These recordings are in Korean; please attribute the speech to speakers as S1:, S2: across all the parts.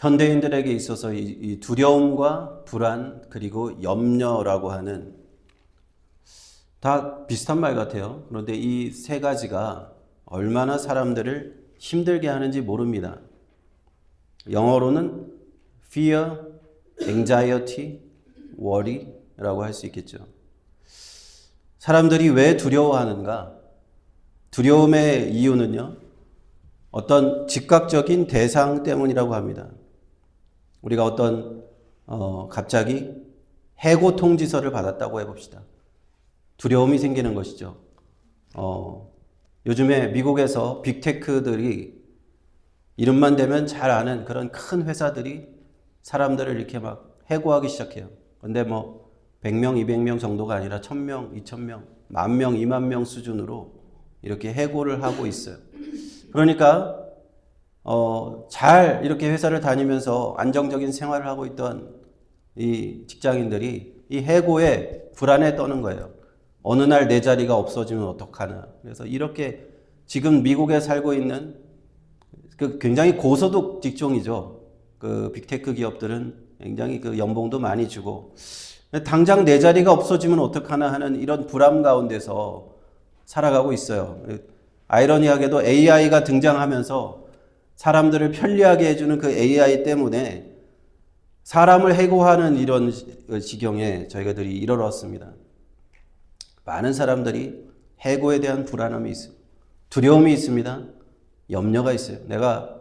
S1: 현대인들에게 있어서 이 두려움과 불안 그리고 염려라고 하는 다 비슷한 말 같아요. 그런데 이 세 가지가 얼마나 사람들을 힘들게 하는지 모릅니다. 영어로는 fear, anxiety, worry라고 할 수 있겠죠. 사람들이 왜 두려워하는가? 두려움의 이유는요, 어떤 즉각적인 대상 때문이라고 합니다. 우리가 갑자기 해고 통지서를 받았다고 해봅시다. 두려움이 생기는 것이죠. 요즘에 미국에서 빅테크들이 이름만 대면 잘 아는 그런 큰 회사들이 사람들을 이렇게 막 해고하기 시작해요. 근데 100명, 200명 정도가 아니라 1000명, 2000명, 10,000명, 20,000명 수준으로 이렇게 해고를 하고 있어요. 그러니까 잘 이렇게 회사를 다니면서 안정적인 생활을 하고 있던 이 직장인들이 이 해고에 불안에 떠는 거예요. 어느 날 내 자리가 없어지면 어떡하나. 그래서 이렇게 지금 미국에 살고 있는 굉장히 고소득 직종이죠. 빅테크 기업들은 굉장히 연봉도 많이 주고 당장 내 자리가 없어지면 어떡하나 하는 이런 불안 가운데서 살아가고 있어요. 아이러니하게도 AI가 등장하면서 사람들을 편리하게 해주는 그 AI 때문에 사람을 해고하는 이런 지경에 저희들이 이르렀습니다. 많은 사람들이 해고에 대한 불안함이 있어요. 두려움이 있습니다. 염려가 있어요. 내가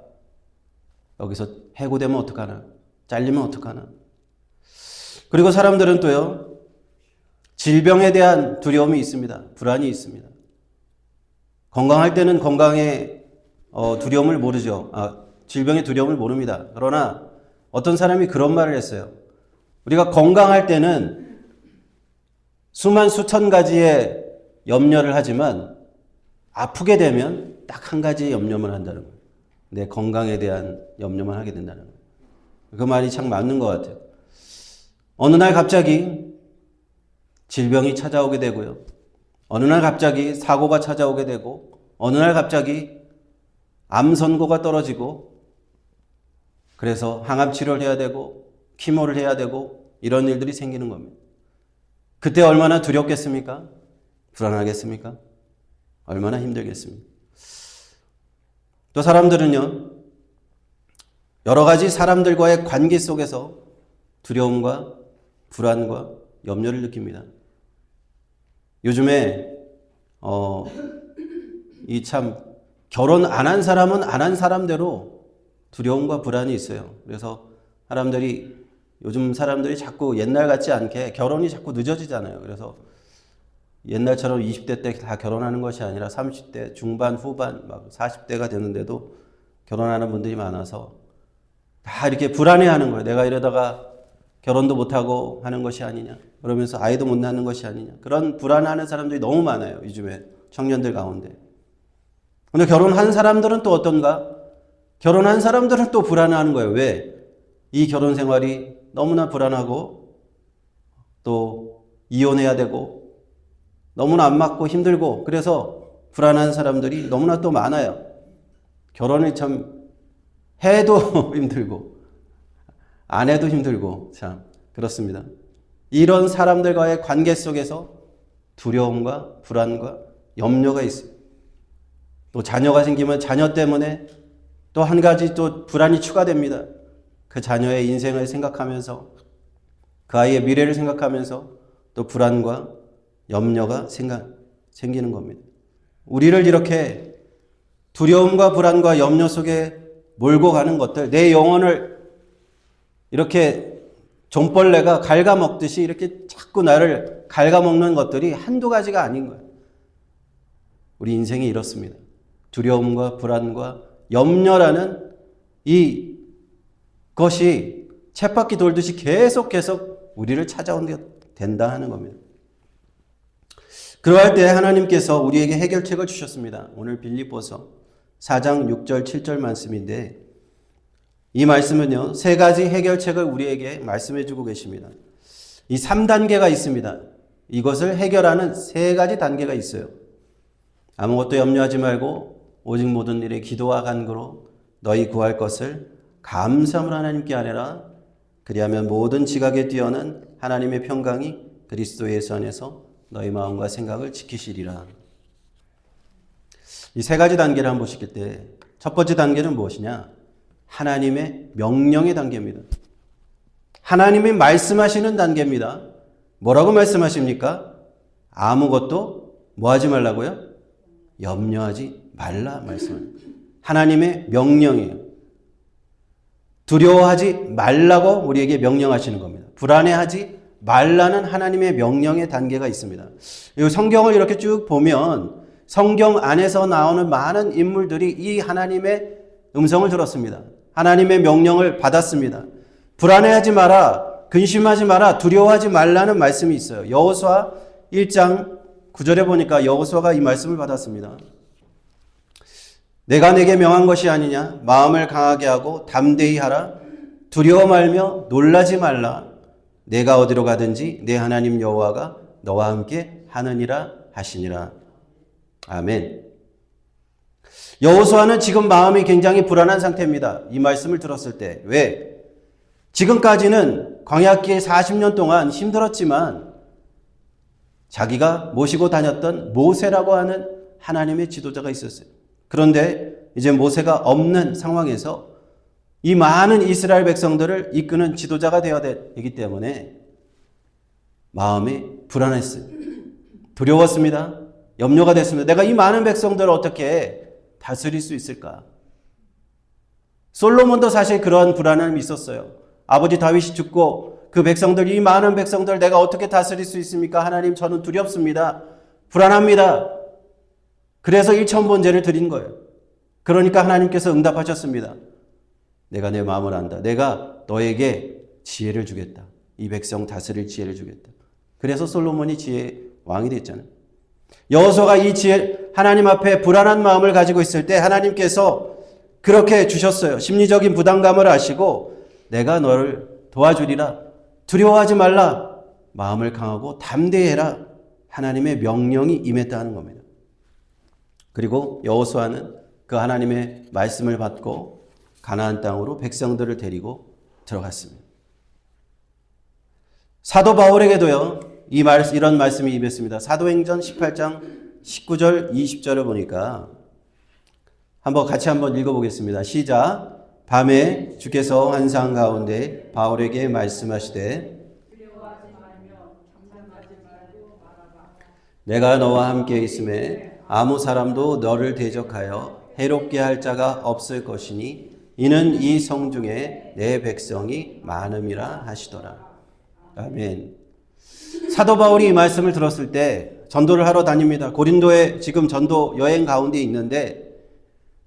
S1: 여기서 해고되면 어떡하나? 잘리면 어떡하나? 그리고 사람들은 또요, 질병에 대한 두려움이 있습니다. 불안이 있습니다. 건강할 때는 건강의 두려움을 모르죠. 질병의 두려움을 모릅니다. 그러나 어떤 사람이 그런 말을 했어요. 우리가 건강할 때는 수천 가지의 염려를 하지만 아프게 되면 딱 한 가지 염려만 한다는 거예요. 내 건강에 대한 염려만 하게 된다는 거예요. 그 말이 참 맞는 것 같아요. 어느 날 갑자기 질병이 찾아오게 되고요. 어느 날 갑자기 사고가 찾아오게 되고 어느 날 갑자기 암 선고가 떨어지고 그래서 항암 치료를 해야 되고 키모를 해야 되고 이런 일들이 생기는 겁니다. 그때 얼마나 두렵겠습니까? 불안하겠습니까? 얼마나 힘들겠습니까? 또 사람들은요, 여러 가지 사람들과의 관계 속에서 두려움과 불안과 염려를 느낍니다. 요즘에 결혼 안 한 사람은 안 한 사람대로 두려움과 불안이 있어요. 그래서 요즘 사람들이 자꾸 옛날 같지 않게 결혼이 자꾸 늦어지잖아요. 그래서 옛날처럼 20대 때 다 결혼하는 것이 아니라 30대 중반, 후반, 40대가 되는데도 결혼하는 분들이 많아서 다 이렇게 불안해하는 거예요. 내가 이러다가 결혼도 못하고 하는 것이 아니냐. 그러면서 아이도 못 낳는 것이 아니냐. 그런 불안해하는 사람들이 너무 많아요. 요즘에 청년들 가운데. 근데 결혼한 사람들은 또 어떤가? 결혼한 사람들은 또 불안해하는 거예요. 왜? 이 결혼 생활이 너무나 불안하고 또 이혼해야 되고 너무나 안 맞고 힘들고 그래서 불안한 사람들이 너무나 또 많아요. 결혼이 참 해도 힘들고 안 해도 힘들고 참 그렇습니다. 이런 사람들과의 관계 속에서 두려움과 불안과 염려가 있어요. 또 자녀가 생기면 자녀 때문에 또 한 가지 또 불안이 추가됩니다. 그 자녀의 인생을 생각하면서 그 아이의 미래를 생각하면서 또 불안과 염려가 생기는 겁니다. 우리를 이렇게 두려움과 불안과 염려 속에 몰고 가는 것들, 내 영혼을 이렇게 좀벌레가 갉아먹듯이 이렇게 자꾸 나를 갉아먹는 것들이 한두 가지가 아닌 거예요. 우리 인생이 이렇습니다. 두려움과 불안과 염려라는 이것이 쳇바퀴 돌듯이 계속 우리를 찾아오게 된다 하는 겁니다. 그러할 때 하나님께서 우리에게 해결책을 주셨습니다. 오늘 빌립보서 4장 6절 7절 말씀인데 이 말씀은요, 세 가지 해결책을 우리에게 말씀해 주고 계십니다. 이 3단계가 있습니다. 이것을 해결하는 세 가지 단계가 있어요. 아무것도 염려하지 말고 오직 모든 일에 기도와 간구로 너희 구할 것을 감사함을 하나님께 아뢰라. 그리하면 모든 지각에 뛰어난 하나님의 평강이 그리스도 예수 안에서 너희 마음과 생각을 지키시리라. 이 세 가지 단계를 한번 보실 때 첫 번째 단계는 무엇이냐? 하나님의 명령의 단계입니다. 하나님이 말씀하시는 단계입니다. 뭐라고 말씀하십니까? 아무것도 뭐 하지 말라고요? 염려하지 말라 말씀합니다. 하나님의 명령이에요. 두려워하지 말라고 우리에게 명령하시는 겁니다. 불안해하지 말라는 하나님의 명령의 단계가 있습니다. 이 성경을 이렇게 쭉 보면 성경 안에서 나오는 많은 인물들이 이 하나님의 음성을 들었습니다. 하나님의 명령을 받았습니다. 불안해하지 마라, 근심하지 마라, 두려워하지 말라는 말씀이 있어요. 여호수아 1장 9절에 보니까 여호수아가 이 말씀을 받았습니다. 내가 내게 명한 것이 아니냐? 마음을 강하게 하고 담대히 하라. 두려워 말며 놀라지 말라. 내가 어디로 가든지 내 하나님 여호와가 너와 함께 하느니라 하시니라. 아멘. 여호수아는 지금 마음이 굉장히 불안한 상태입니다. 이 말씀을 들었을 때. 왜? 지금까지는 광야길 40년 동안 힘들었지만 자기가 모시고 다녔던 모세라고 하는 하나님의 지도자가 있었어요. 그런데 이제 모세가 없는 상황에서 이 많은 이스라엘 백성들을 이끄는 지도자가 되어야 되기 때문에 마음이 불안했어요. 두려웠습니다. 염려가 됐습니다. 내가 이 많은 백성들을 어떻게 다스릴 수 있을까? 솔로몬도 사실 그런 불안함이 있었어요. 아버지 다윗이 죽고 그 백성들, 이 많은 백성들 내가 어떻게 다스릴 수 있습니까? 하나님, 저는 두렵습니다. 불안합니다. 그래서 일천번제를 드린 거예요. 그러니까 하나님께서 응답하셨습니다. 내가 내 마음을 안다. 내가 너에게 지혜를 주겠다. 이 백성 다스릴 지혜를 주겠다. 그래서 솔로몬이 지혜의 왕이 됐잖아요. 여호수아가 이 지혜, 하나님 앞에 불안한 마음을 가지고 있을 때 하나님께서 그렇게 주셨어요. 심리적인 부담감을 아시고 내가 너를 도와주리라. 두려워하지 말라. 마음을 강하고 담대해라. 하나님의 명령이 임했다는 겁니다. 그리고 여호수아는 그 하나님의 말씀을 받고 가나안 땅으로 백성들을 데리고 들어갔습니다. 사도 바울에게도요, 이런 말씀이 임했습니다. 사도행전 18장 19절 20절을 보니까 같이 한번 읽어보겠습니다. 시작. 밤에 주께서 환상 가운데 바울에게 말씀하시되 내가 너와 함께 있음에 아무 사람도 너를 대적하여 해롭게 할 자가 없을 것이니 이는 이 성중에 내 백성이 많음이라 하시더라. 아멘. 사도 바울이 이 말씀을 들었을 때 전도를 하러 다닙니다. 고린도에 지금 전도 여행 가운데 있는데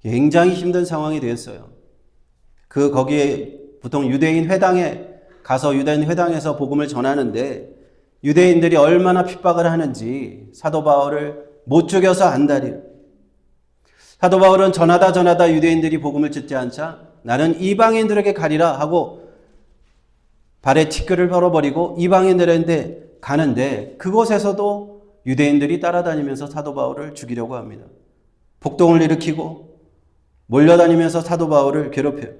S1: 굉장히 힘든 상황이 되었어요. 거기에 보통 유대인 회당에 가서 유대인 회당에서 복음을 전하는데 유대인들이 얼마나 핍박을 하는지 사도 바울을 못 죽여서 안달이에요. 사도 바울은 전하다 유대인들이 복음을 듣지 않자 나는 이방인들에게 가리라 하고 발에 티끌을 걸어버리고 이방인들한테 가는데 그곳에서도 유대인들이 따라다니면서 사도 바울을 죽이려고 합니다. 폭동을 일으키고 몰려다니면서 사도 바울을 괴롭혀요.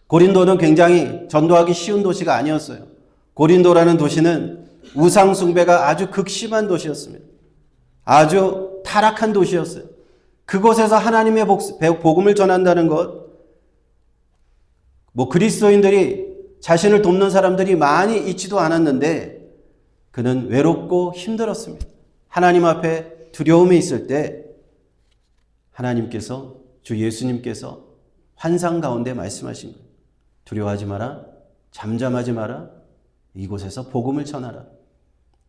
S1: 고린도는 굉장히 전도하기 쉬운 도시가 아니었어요. 고린도라는 도시는 우상 숭배가 아주 극심한 도시였습니다. 아주 타락한 도시였어요. 그곳에서 하나님의 복음을 전한다는 것, 그리스도인들이 자신을 돕는 사람들이 많이 있지도 않았는데 그는 외롭고 힘들었습니다. 하나님 앞에 두려움이 있을 때 하나님께서, 주 예수님께서 환상 가운데 말씀하신 거예요. 두려워하지 마라. 잠잠하지 마라. 이곳에서 복음을 전하라.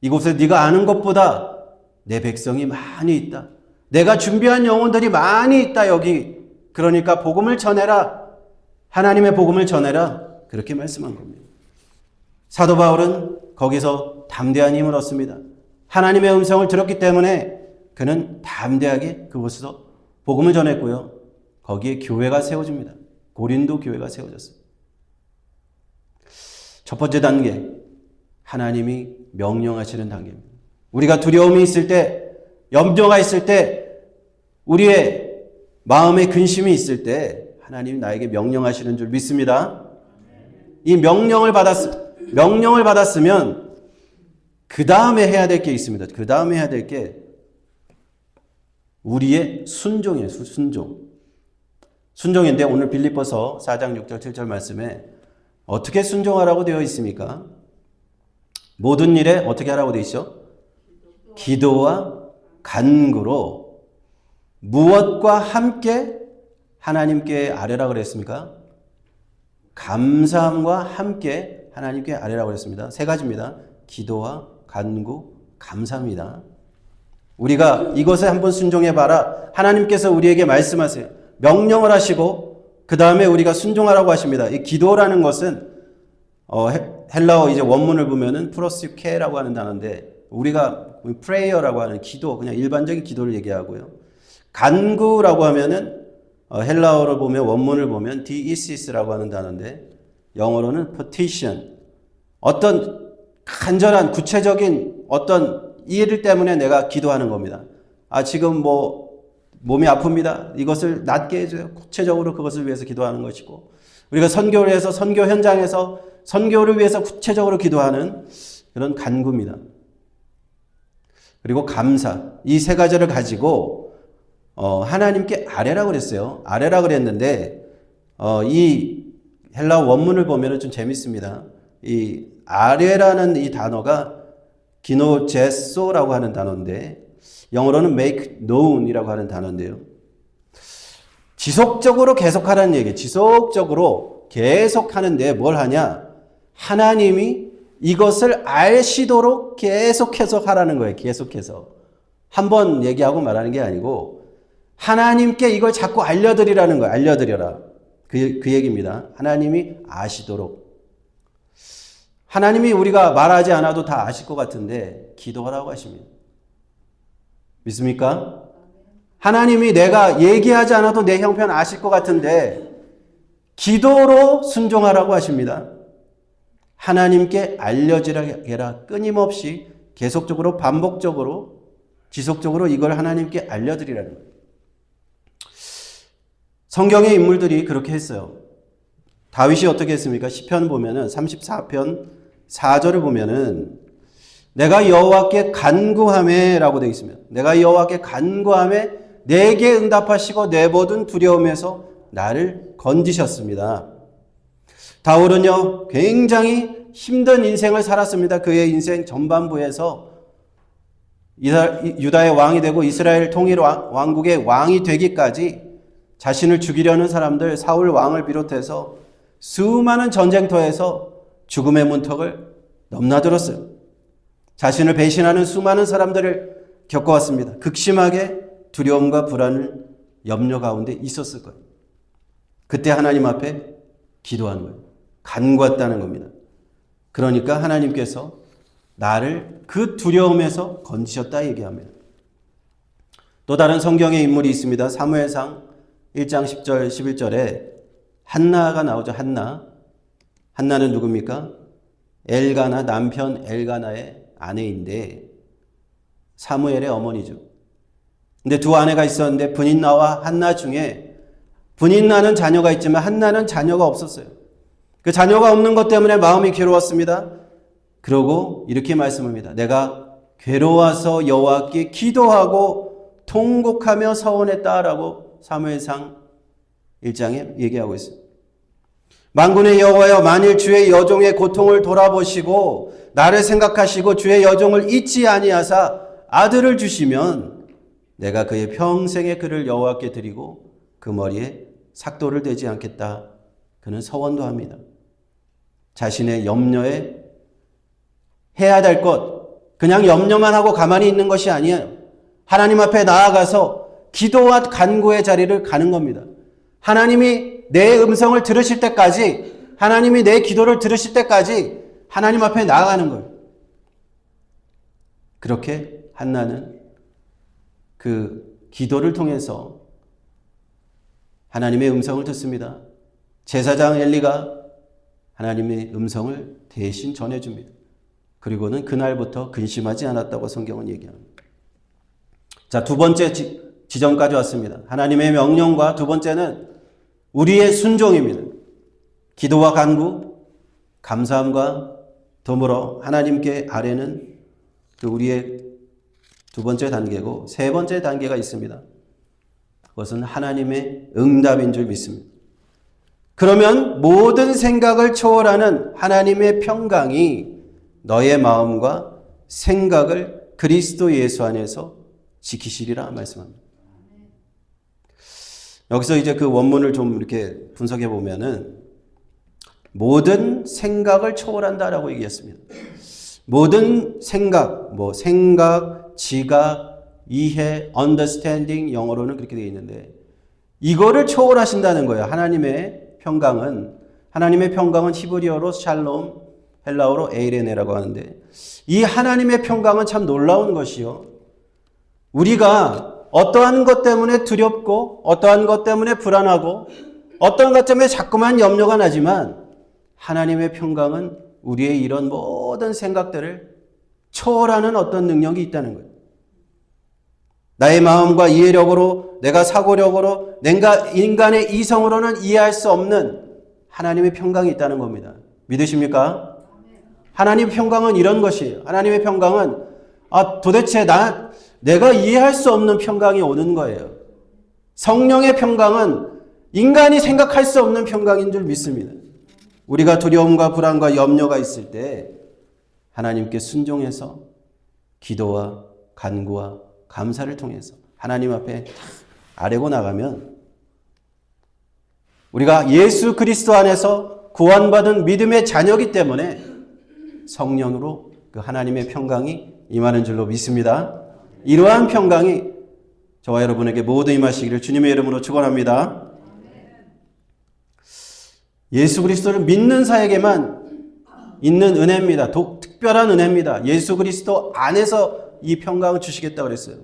S1: 이곳에 네가 아는 것보다 내 백성이 많이 있다. 내가 준비한 영혼들이 많이 있다 여기. 그러니까 복음을 전해라. 하나님의 복음을 전해라. 그렇게 말씀한 겁니다. 사도 바울은 거기서 담대한 힘을 얻습니다. 하나님의 음성을 들었기 때문에 그는 담대하게 그곳에서 복음을 전했고요. 거기에 교회가 세워집니다. 고린도 교회가 세워졌습니다. 첫 번째 단계, 하나님이 명령하시는 단계입니다. 우리가 두려움이 있을 때, 염려가 있을 때, 우리의 마음에 근심이 있을 때 하나님이 나에게 명령하시는 줄 믿습니다. 이 명령을 받았으면 그 다음에 해야 될 게 있습니다. 그 다음에 해야 될 게 우리의 순종이에요. 순종인데 오늘 빌립보서 4장 6절 7절 말씀에 어떻게 순종하라고 되어 있습니까? 모든 일에 어떻게 하라고 되어 있죠? 기도와 간구로 무엇과 함께 하나님께 아뢰라 그랬습니까? 감사함과 함께 하나님께 아뢰라 그랬습니다. 세 가지입니다. 기도와 간구, 감사입니다. 우리가 이것에 한번 순종해봐라. 하나님께서 우리에게 말씀하세요. 명령을 하시고 그 다음에 우리가 순종하라고 하십니다. 이 기도라는 것은 헬라어 이제 원문을 보면은 프로스케라고 하는 단어인데 우리가 prayer라고 하는 기도, 그냥 일반적인 기도를 얘기하고요. 간구라고 하면은 헬라어를 보면 원문을 보면 diesis라고 하는 단어인데 영어로는 petition. 어떤 간절한 구체적인 어떤 일 때문에 내가 기도하는 겁니다. 지금 몸이 아픕니다. 이것을 낫게 해줘요. 구체적으로 그것을 위해서 기도하는 것이고 우리가 선교를 해서 선교 현장에서 선교를 위해서 구체적으로 기도하는 그런 간구입니다. 그리고 감사. 이 세 가지를 가지고 하나님께 아뢰라 그랬어요. 아뢰라 그랬는데 이 헬라어 원문을 보면 좀 재밌습니다. 이 아뢰라는 이 단어가 기노제소라고 하는 단어인데 영어로는 make known이라고 하는 단어인데요. 지속적으로 계속하라는 얘기예요. 지속적으로 계속하는데 뭘 하냐? 하나님이 이것을 아시도록 계속해서 하라는 거예요. 계속해서. 한 번 얘기하고 말하는 게 아니고 하나님께 이걸 자꾸 알려드리라는 거예요. 알려드려라. 그 얘기입니다. 하나님이 아시도록. 하나님이 우리가 말하지 않아도 다 아실 것 같은데 기도하라고 하십니다. 믿습니까? 하나님이 내가 얘기하지 않아도 내 형편 아실 것 같은데 기도로 순종하라고 하십니다. 하나님께 알려지라 끊임없이 계속적으로 반복적으로 지속적으로 이걸 하나님께 알려드리라는 거예요. 성경의 인물들이 그렇게 했어요. 다윗이 어떻게 했습니까? 시편 보면은 34편 4절을 보면은 내가 여호와께 간구하매라고 되어 있습니다. 내가 여호와께 간구하매 내게 응답하시고 내 모든 두려움에서 나를 건지셨습니다. 다윗은요 굉장히 힘든 인생을 살았습니다. 그의 인생 전반부에서 유다의 왕이 되고 이스라엘 통일 왕국의 왕이 되기까지 자신을 죽이려는 사람들 사울 왕을 비롯해서 수많은 전쟁터에서 죽음의 문턱을 넘나들었어요. 자신을 배신하는 수많은 사람들을 겪어왔습니다. 극심하게 두려움과 불안을 염려 가운데 있었을 거예요. 그때 하나님 앞에 기도하는 거예요. 간구했다는 겁니다. 그러니까 하나님께서 나를 그 두려움에서 건지셨다 얘기합니다. 또 다른 성경의 인물이 있습니다. 사무엘상 1장 10절 11절에 한나가 나오죠. 한나는 누굽니까? 엘가나 남편 엘가나의 아내인데 사무엘의 어머니죠. 근데 두 아내가 있었는데 브닌나와 한나 중에 브닌나는 자녀가 있지만 한나는 자녀가 없었어요. 그 자녀가 없는 것 때문에 마음이 괴로웠습니다. 그러고 이렇게 말씀합니다. 내가 괴로워서 여호와께 기도하고 통곡하며 서원했다라고 사무엘상 1장에 얘기하고 있어요. 만군의 여호와여 만일 주의 여종의 고통을 돌아보시고 나를 생각하시고 주의 여종을 잊지 아니하사 아들을 주시면 내가 그의 평생의 그를 여호와께 드리고 그 머리에 삭도를 대지 않겠다. 그는 서원도 합니다. 자신의 염려에 해야 될 것, 그냥 염려만 하고 가만히 있는 것이 아니에요. 하나님 앞에 나아가서 기도와 간구의 자리를 가는 겁니다. 하나님이 내 음성을 들으실 때까지, 하나님이 내 기도를 들으실 때까지 하나님 앞에 나아가는 거예요. 그렇게 한나는 그 기도를 통해서 하나님의 음성을 듣습니다. 제사장 엘리가 하나님의 음성을 대신 전해줍니다. 그리고는 그날부터 근심하지 않았다고 성경은 얘기합니다. 자, 두 번째 지점까지 왔습니다. 하나님의 명령과 두 번째는 우리의 순종입니다. 기도와 간구, 감사함과 더불어 하나님께 아뢰는 그 우리의 두 번째 단계고, 세 번째 단계가 있습니다. 그것은 하나님의 응답인 줄 믿습니다. 그러면 모든 생각을 초월하는 하나님의 평강이 너의 마음과 생각을 그리스도 예수 안에서 지키시리라 말씀합니다. 여기서 이제 그 원문을 좀 이렇게 분석해 보면은 모든 생각을 초월한다라고 얘기했습니다. 모든 생각, 생각, 지각, 이해, understanding, 영어로는 그렇게 되어 있는데 이거를 초월하신다는 거예요. 하나님의 평강은 히브리어로 샬롬, 헬라어로 에이레네라고 하는데 이 하나님의 평강은 참 놀라운 것이요. 우리가 어떠한 것 때문에 두렵고 어떠한 것 때문에 불안하고 어떠한 것 때문에 자꾸만 염려가 나지만 하나님의 평강은 우리의 이런 모든 생각들을 초월하는 어떤 능력이 있다는 거예요. 나의 마음과 이해력으로, 내가 사고력으로, 내가 인간의 이성으로는 이해할 수 없는 하나님의 평강이 있다는 겁니다. 믿으십니까? 하나님의 평강은 이런 것이에요. 하나님의 평강은 도대체 내가 이해할 수 없는 평강이 오는 거예요. 성령의 평강은 인간이 생각할 수 없는 평강인 줄 믿습니다. 우리가 두려움과 불안과 염려가 있을 때 하나님께 순종해서 기도와 간구와 감사를 통해서 하나님 앞에 아뢰고 나가면 우리가 예수 그리스도 안에서 구원받은 믿음의 자녀이기 때문에 성령으로 그 하나님의 평강이 임하는 줄로 믿습니다. 이러한 평강이 저와 여러분에게 모두 임하시기를 주님의 이름으로 축원합니다. 예수 그리스도를 믿는 자에게만 있는 은혜입니다. 특별한 은혜입니다. 예수 그리스도 안에서 이 평강을 주시겠다고 그랬어요.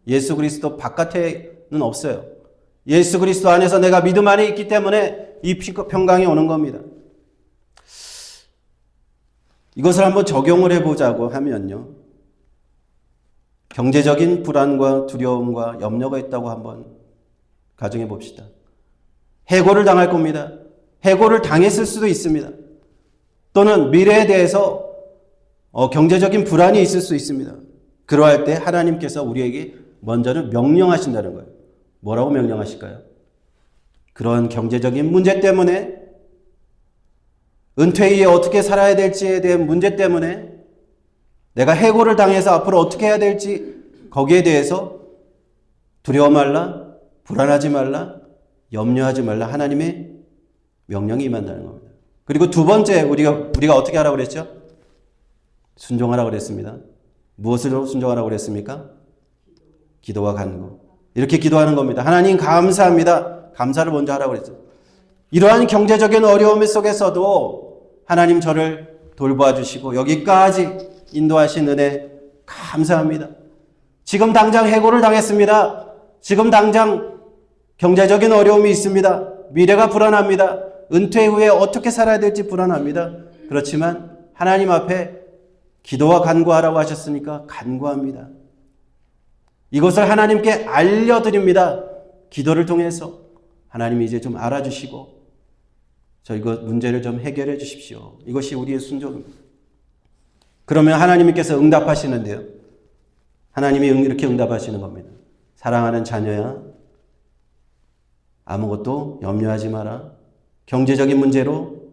S1: 예수 그리스도 바깥에는 없어요. 예수 그리스도 안에서 내가 믿음 안에 있기 때문에 이 평강이 오는 겁니다. 이것을 한번 적용을 해보자고 하면요. 경제적인 불안과 두려움과 염려가 있다고 한번 가정해 봅시다. 해고를 당할 겁니다. 해고를 당했을 수도 있습니다. 또는 미래에 대해서 경제적인 불안이 있을 수 있습니다. 그러할 때 하나님께서 우리에게 먼저는 명령하신다는 거예요. 뭐라고 명령하실까요? 그런 경제적인 문제 때문에 은퇴 이후에 어떻게 살아야 될지에 대한 문제 때문에 내가 해고를 당해서 앞으로 어떻게 해야 될지 거기에 대해서 두려워 말라, 불안하지 말라, 염려하지 말라 하나님의 명령이 임한다는 겁니다. 그리고 두 번째 우리가 어떻게 하라고 그랬죠? 순종하라고 그랬습니다. 무엇으로 순종하라고 그랬습니까? 기도와 간구. 이렇게 기도하는 겁니다. 하나님 감사합니다. 감사를 먼저 하라고 그랬죠. 이러한 경제적인 어려움 속에서도 하나님 저를 돌보아 주시고 여기까지 인도하신 은혜 감사합니다. 지금 당장 해고를 당했습니다. 지금 당장 경제적인 어려움이 있습니다. 미래가 불안합니다. 은퇴 후에 어떻게 살아야 될지 불안합니다. 그렇지만 하나님 앞에 기도와 간구하라고 하셨으니까 간구합니다. 이것을 하나님께 알려드립니다. 기도를 통해서 하나님이 이제 좀 알아주시고 저희 문제를 좀 해결해 주십시오. 이것이 우리의 순종입니다. 그러면 하나님께서 응답하시는데요. 하나님이 이렇게 응답하시는 겁니다. 사랑하는 자녀야, 아무것도 염려하지 마라. 경제적인 문제로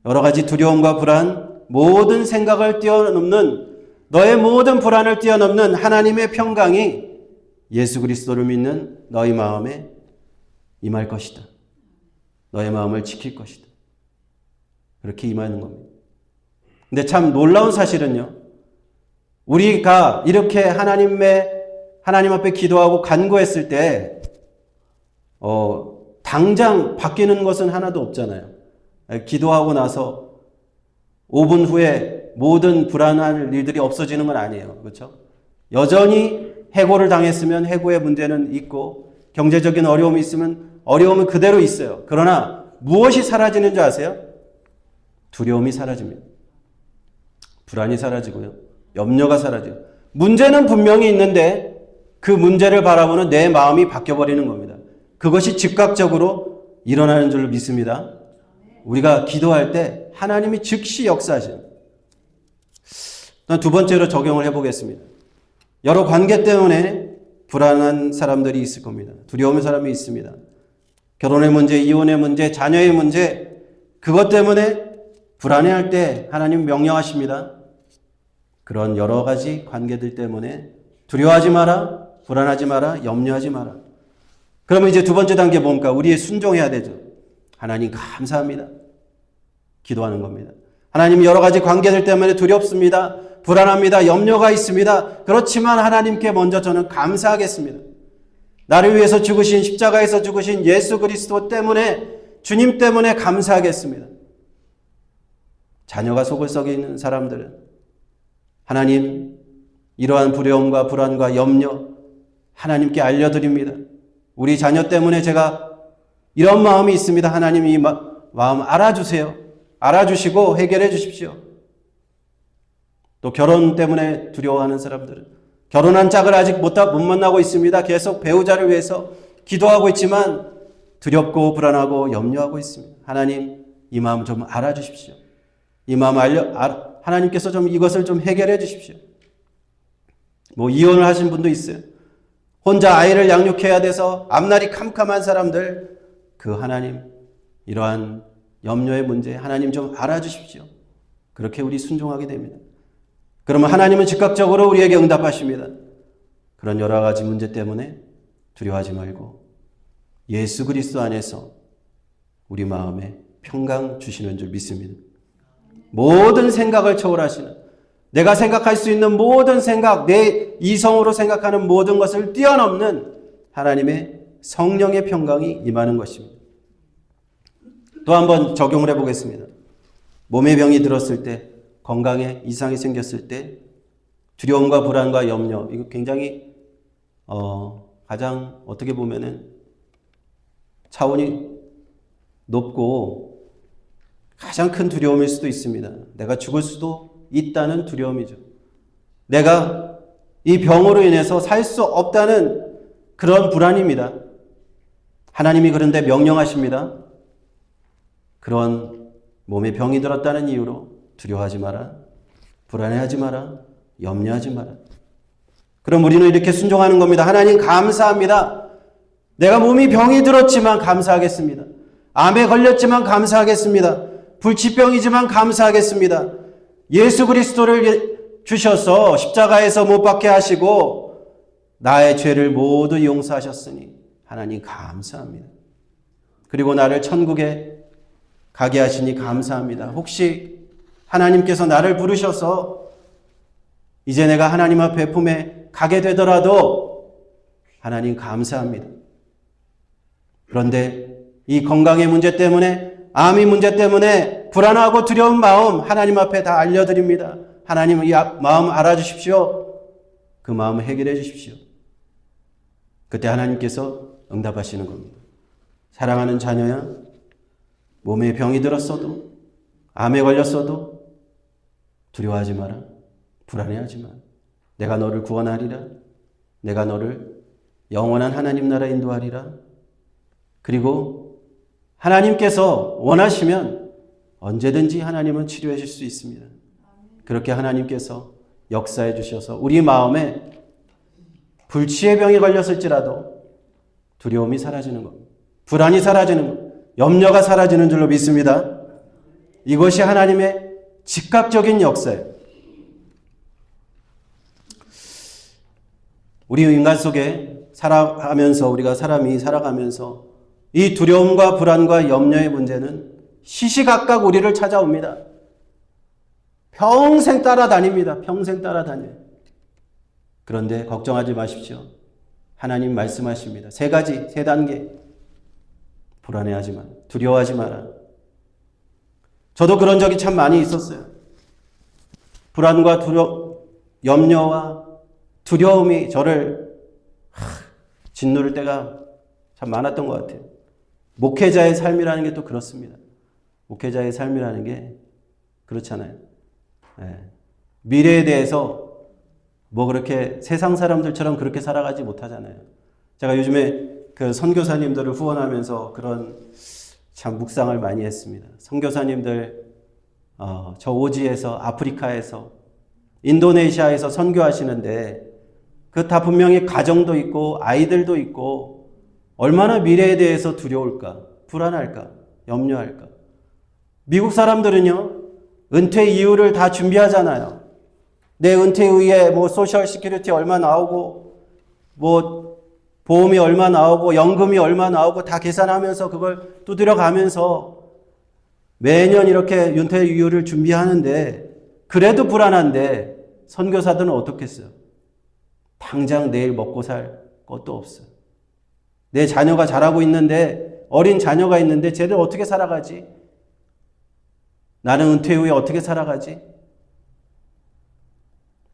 S1: 여러 가지 두려움과 불안, 모든 생각을 뛰어넘는 너의 모든 불안을 뛰어넘는 하나님의 평강이 예수 그리스도를 믿는 너희 마음에 임할 것이다. 너의 마음을 지킬 것이다. 그렇게 임하는 겁니다. 근데 참 놀라운 사실은요. 우리가 이렇게 하나님 앞에 기도하고 간구했을 때 당장 바뀌는 것은 하나도 없잖아요. 기도하고 나서 5분 후에 모든 불안한 일들이 없어지는 건 아니에요. 그렇죠? 여전히 해고를 당했으면 해고의 문제는 있고 경제적인 어려움이 있으면 어려움은 그대로 있어요. 그러나 무엇이 사라지는 줄 아세요? 두려움이 사라집니다. 불안이 사라지고요. 염려가 사라지고 문제는 분명히 있는데 그 문제를 바라보는 내 마음이 바뀌어버리는 겁니다. 그것이 즉각적으로 일어나는 줄로 믿습니다. 우리가 기도할 때 하나님이 즉시 역사하시는. 두 번째로 적용을 해보겠습니다. 여러 관계 때문에 불안한 사람들이 있을 겁니다. 두려움의 사람이 있습니다. 결혼의 문제, 이혼의 문제, 자녀의 문제, 그것 때문에 불안해할 때 하나님 명령하십니다. 그런 여러 가지 관계들 때문에 두려워하지 마라, 불안하지 마라, 염려하지 마라. 그러면 이제 두 번째 단계 뭡니까? 우리의 순종해야 되죠. 하나님 감사합니다. 기도하는 겁니다. 하나님 여러 가지 관계들 때문에 두렵습니다. 불안합니다. 염려가 있습니다. 그렇지만 하나님께 먼저 저는 감사하겠습니다. 나를 위해서 죽으신 십자가에서 죽으신 예수 그리스도 때문에 주님 때문에 감사하겠습니다. 자녀가 속을 썩여 있는 사람들은 하나님 이러한 두려움과 불안과 염려 하나님께 알려드립니다. 우리 자녀 때문에 제가 이런 마음이 있습니다. 하나님 이 마음 알아주세요. 알아주시고 해결해 주십시오. 또 결혼 때문에 두려워하는 사람들은 결혼한 짝을 아직 못 만나고 있습니다. 계속 배우자를 위해서 기도하고 있지만 두렵고 불안하고 염려하고 있습니다. 하나님 이 마음 좀 알아주십시오. 이 마음 하나님께서 좀 이것을 좀 해결해 주십시오. 이혼을 하신 분도 있어요. 혼자 아이를 양육해야 돼서 앞날이 캄캄한 사람들, 그 하나님 이러한 염려의 문제 하나님 좀 알아주십시오. 그렇게 우리 순종하게 됩니다. 그러면 하나님은 즉각적으로 우리에게 응답하십니다. 그런 여러 가지 문제 때문에 두려워하지 말고 예수 그리스도 안에서 우리 마음에 평강 주시는 줄 믿습니다. 모든 생각을 초월하시는, 내가 생각할 수 있는 모든 생각, 내 이성으로 생각하는 모든 것을 뛰어넘는 하나님의 성령의 평강이 임하는 것입니다. 또 한번 적용을 해보겠습니다. 몸에 병이 들었을 때, 건강에 이상이 생겼을 때 두려움과 불안과 염려, 이거 굉장히 가장 어떻게 보면은 차원이 높고 가장 큰 두려움일 수도 있습니다. 내가 죽을 수도 있다는 두려움이죠. 내가 이 병으로 인해서 살 수 없다는 그런 불안입니다. 하나님이 그런데 명령하십니다. 그런 몸에 병이 들었다는 이유로 두려워하지 마라, 불안해하지 마라, 염려하지 마라. 그럼 우리는 이렇게 순종하는 겁니다. 하나님 감사합니다. 내가 몸이 병이 들었지만 감사하겠습니다. 암에 걸렸지만 감사하겠습니다. 불치병이지만 감사하겠습니다. 예수 그리스도를 주셔서 십자가에서 못 박게 하시고 나의 죄를 모두 용서하셨으니 하나님 감사합니다. 그리고 나를 천국에 가게 하시니 감사합니다. 혹시 하나님께서 나를 부르셔서 이제 내가 하나님 앞에 품에 가게 되더라도 하나님 감사합니다. 그런데 이 건강의 문제 때문에, 암의 문제 때문에 불안하고 두려운 마음 하나님 앞에 다 알려드립니다. 하나님 이 마음 알아주십시오. 그 마음을 해결해 주십시오. 그때 하나님께서 응답하시는 겁니다. 사랑하는 자녀야, 몸에 병이 들었어도, 암에 걸렸어도 두려워하지 마라. 불안해하지 마. 내가 너를 구원하리라. 내가 너를 영원한 하나님 나라 인도하리라. 그리고 하나님께서 원하시면 언제든지 하나님은 치료해 줄 수 있습니다. 그렇게 하나님께서 역사해 주셔서 우리 마음에 불치의 병이 걸렸을지라도 두려움이 사라지는 겁니다. 불안이 사라지는 겁니다. 염려가 사라지는 줄로 믿습니다. 이것이 하나님의 즉각적인 역사예요. 우리 인간 속에 살아가면서, 우리가 사람이 살아가면서 이 두려움과 불안과 염려의 문제는 시시각각 우리를 찾아옵니다. 평생 따라다닙니다. 평생 따라다녀요. 그런데 걱정하지 마십시오. 하나님 말씀하십니다. 세 가지, 세 단계. 불안해하지 마라. 두려워하지 마라. 저도 그런 적이 참 많이 있었어요. 불안과 염려와 두려움이 저를 짓누를 때가 참 많았던 것 같아요. 목회자의 삶이라는 게 또 그렇습니다. 목회자의 삶이라는 게 그렇잖아요. 미래에 대해서 그렇게 세상 사람들처럼 그렇게 살아가지 못하잖아요. 제가 요즘에 그 선교사님들을 후원하면서 그런 참 묵상을 많이 했습니다. 선교사님들 저 오지에서, 아프리카에서, 인도네시아에서 선교하시는데 그 다 분명히 가정도 있고 아이들도 있고 얼마나 미래에 대해서 두려울까, 불안할까, 염려할까. 미국 사람들은요, 은퇴 이후를 다 준비하잖아요. 내 은퇴 후에 뭐 소셜 시큐리티 얼마 나오고 뭐 보험이 얼마 나오고 연금이 얼마 나오고 다 계산하면서 그걸 두드려 가면서 매년 이렇게 은퇴 이후를 준비하는데 그래도 불안한데 선교사들은 어떻겠어요? 당장 내일 먹고 살 것도 없어요. 내 자녀가 자라고 있는데, 어린 자녀가 있는데 쟤들 어떻게 살아가지? 나는 은퇴 후에 어떻게 살아가지?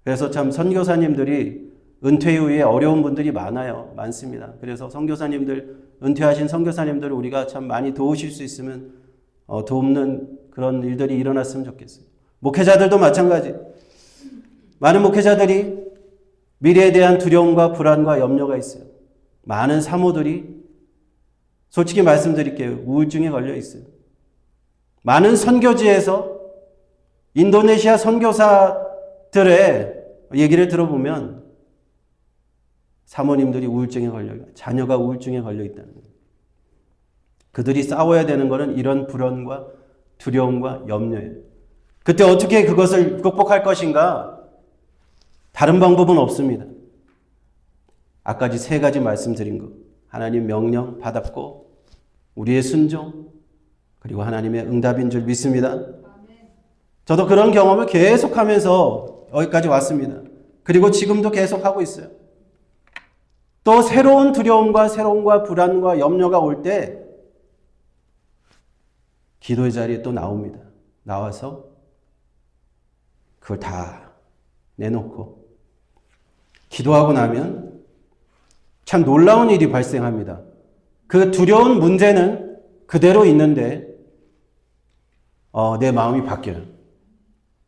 S1: 그래서 참 선교사님들이 은퇴 후에 어려운 분들이 많습니다. 그래서 선교사님들, 은퇴하신 선교사님들을 우리가 참 많이 도우실 수 있으면 돕는 그런 일들이 일어났으면 좋겠어요. 목회자들도 마찬가지. 많은 목회자들이 미래에 대한 두려움과 불안과 염려가 있어요. 많은 사모들이 솔직히 말씀드릴게요. 우울증에 걸려 있어요. 많은 선교지에서 인도네시아 선교사들의 얘기를 들어보면 사모님들이 우울증에 자녀가 우울증에 걸려 있다는 거예요. 그들이 싸워야 되는 것은 이런 불안과 두려움과 염려예요. 그때 어떻게 그것을 극복할 것인가? 다른 방법은 없습니다. 아까 세 가지 말씀드린 것. 하나님 명령 받았고 우리의 순종 그리고 하나님의 응답인 줄 믿습니다. 저도 그런 경험을 계속하면서 여기까지 왔습니다. 그리고 지금도 계속하고 있어요. 또 새로운 두려움과 불안과 염려가 올 때 기도의 자리에 또 나옵니다. 나와서 그걸 다 내놓고 기도하고 나면 참 놀라운 일이 발생합니다. 그 두려운 문제는 그대로 있는데 내 마음이 바뀌어요.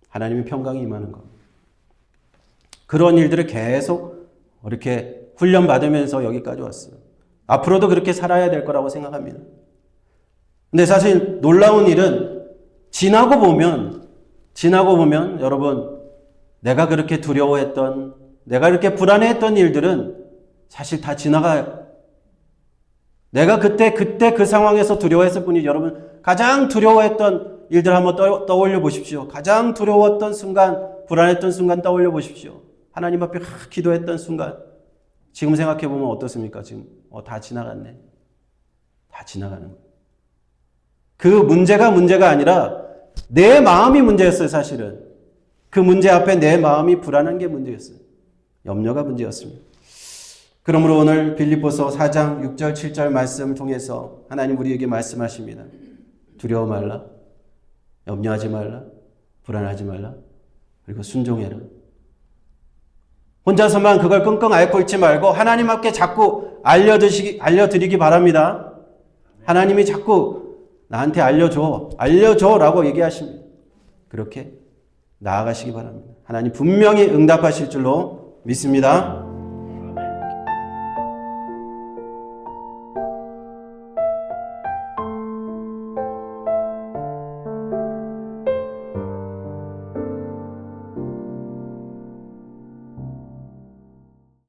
S1: 하나님의 평강이 임하는 겁니다. 그런 일들을 계속 이렇게 훈련받으면서 여기까지 왔어요. 앞으로도 그렇게 살아야 될 거라고 생각합니다. 근데 사실 놀라운 일은 지나고 보면 여러분 내가 그렇게 두려워했던 내가 이렇게 불안해했던 일들은 사실 다 지나가요. 내가 그때 그 상황에서 두려워했을 뿐이지 여러분 가장 두려워했던 일들 한번 떠올려 보십시오. 가장 두려웠던 순간, 불안했던 순간 떠올려 보십시오. 하나님 앞에 기도했던 순간 지금 생각해 보면 어떻습니까? 지금 다 지나갔네. 다 지나가는 거예요. 그 문제가 아니라 내 마음이 문제였어요. 사실은 그 문제 앞에 내 마음이 불안한 게 문제였어요. 염려가 문제였습니다. 그러므로 오늘 빌립보서 4장 6절 7절 말씀을 통해서 하나님 우리에게 말씀하십니다. 두려워 말라. 염려하지 말라. 불안하지 말라. 그리고 순종해라. 혼자서만 그걸 끙끙 앓고 있지 말고 하나님 앞에 자꾸 알려드리기 바랍니다. 하나님이 자꾸 나한테 알려줘라고 얘기하십니다. 그렇게 나아가시기 바랍니다. 하나님 분명히 응답하실 줄로 믿습니다.